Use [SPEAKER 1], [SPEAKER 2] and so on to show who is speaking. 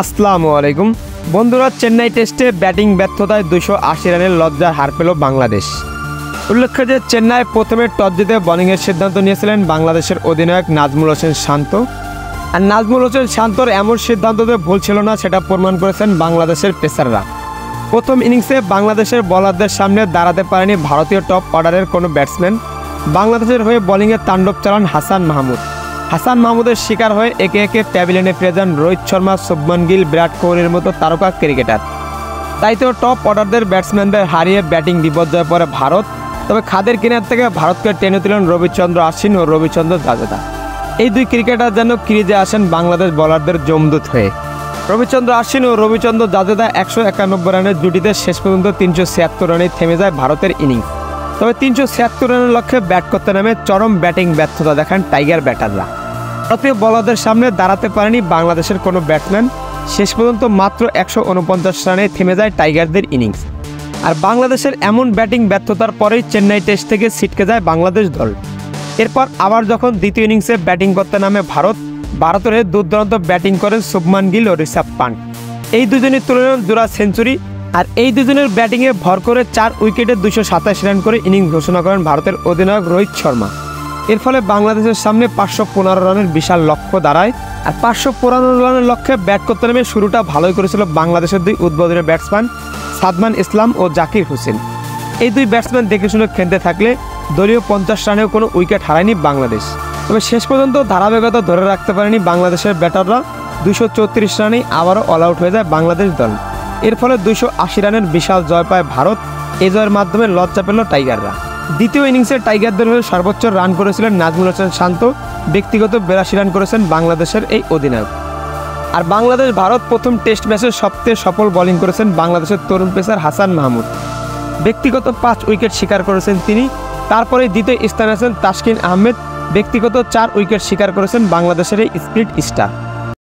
[SPEAKER 1] আসসালামু আলাইকুম বন্ধুরা, চেন্নাই টেস্টে ব্যাটিং ব্যর্থতায় 280 রানের লজ্জার হার পেল বাংলাদেশ। উল্লেখ্য যে চেন্নাই প্রথমে টস জিতে বোলিংয়ের সিদ্ধান্ত নিয়েছিলেন বাংলাদেশের অধিনায়ক নাজমুল হোসেন শান্ত। আর নাজমুল হোসেন শান্তর এমন সিদ্ধান্ততে ভুল ছিল না, সেটা প্রমাণ করেছেন বাংলাদেশের পেসাররা। প্রথম ইনিংসে বাংলাদেশের বোলারদের সামনে দাঁড়াতে পারেনি ভারতীয় টপ অর্ডারের কোনো ব্যাটসম্যান। বাংলাদেশের হয়ে বোলিংয়ে তাণ্ডব চালান হাসান মাহমুদ। হাসান মাহমুদের শিকার হয়ে একে একে প্যাভিলিয়নে ফিরে যান রোহিত শর্মা, শুভমান গিল, বিরাট কোহলির মতো তারকা ক্রিকেটার। তাই তো টপ অর্ডারদের ব্যাটসম্যানদের হারিয়ে ব্যাটিং বিপর্যয়ে পড়ে ভারত। তবে খাদের কিনার থেকে ভারতকে টেনে তুলেন রবিচন্দ্র অশ্বিন ও রবিচন্দ্র জাদেজা। এই দুই ক্রিকেটার যেন ক্রিজে আসেন বাংলাদেশ বোলারদের জমদূত হয়ে। রবিচন্দ্র অশ্বিন ও রবিচন্দ্র জাদেজা 191 রানের জুটিতে শেষ পর্যন্ত 376 রানে থেমে যায় ভারতের ইনিংস। তবে 376 রানের লক্ষ্যে ব্যাট করতে নামে চরম ব্যাটিং ব্যর্থতা দেখান টাইগার ব্যাটাররা। ভারতীয় বোলারদের সামনে দাঁড়াতে পারেনি বাংলাদেশের কোনো ব্যাটসম্যান। শেষ পর্যন্ত মাত্র 149 রানে থেমে যায় টাইগারদের ইনিংস। আর বাংলাদেশের এমন ব্যাটিং ব্যর্থতার পরেই চেন্নাই টেস্ট থেকে ছিটকে যায় বাংলাদেশ দল। এরপর আবার যখন দ্বিতীয় ইনিংসে ব্যাটিং করতে নামে ভারতের হয়ে দুর্দান্ত ব্যাটিং করেন শুভমান গিল ও ঋষভ পান্ট। এই দুজনই তুলনায় জোড়া সেঞ্চুরি। আর এই দুজনের ব্যাটিংয়ে ভর করে 4 উইকেটে 227 রান করে ইনিংস ঘোষণা করেন ভারতের অধিনায়ক রোহিত শর্মা। এর ফলে বাংলাদেশের সামনে 515 রানের বিশাল লক্ষ্য দাঁড়ায়। আর 515 রানের লক্ষ্যে ব্যাট করতে নেমে শুরুটা ভালোই করেছিল বাংলাদেশের দুই উদ্বোধনী ব্যাটসম্যান সাদমান ইসলাম ও জাকির হোসেন। এই দুই ব্যাটসম্যান দেখে শুনে খেলতে থাকলে দলীয় 50 রানেও কোনো উইকেট হারায়নি বাংলাদেশ। তবে শেষ পর্যন্ত ধারাবাহিকতা ধরে রাখতে পারেনি বাংলাদেশের ব্যাটাররা। 234 রানেই আবারও অল আউট হয়ে যায় বাংলাদেশ দল। এর ফলে 280 রানের বিশাল জয় পায় ভারত। এই জয়ের মাধ্যমে লজ্জা পেল টাইগাররা। দ্বিতীয় ইনিংসে টাইগারদের হয়ে সর্বোচ্চ রান করেছিলেন নাজমুল হোসেন শান্ত। ব্যক্তিগত 82 রান করেছেন বাংলাদেশের এই অধিনায়ক। আর বাংলাদেশ ভারত প্রথম টেস্ট ম্যাচের সবচেয়ে সফল বোলিং করেছেন বাংলাদেশের তরুণ পেসার হাসান মাহমুদ। ব্যক্তিগত 5 উইকেট শিকার করেছেন তিনি। তারপরে দ্বিতীয় স্থানে আছেন তাসকিন আহমেদ। ব্যক্তিগত 4 উইকেট শিকার করেছেন বাংলাদেশের এই স্পিড স্টার।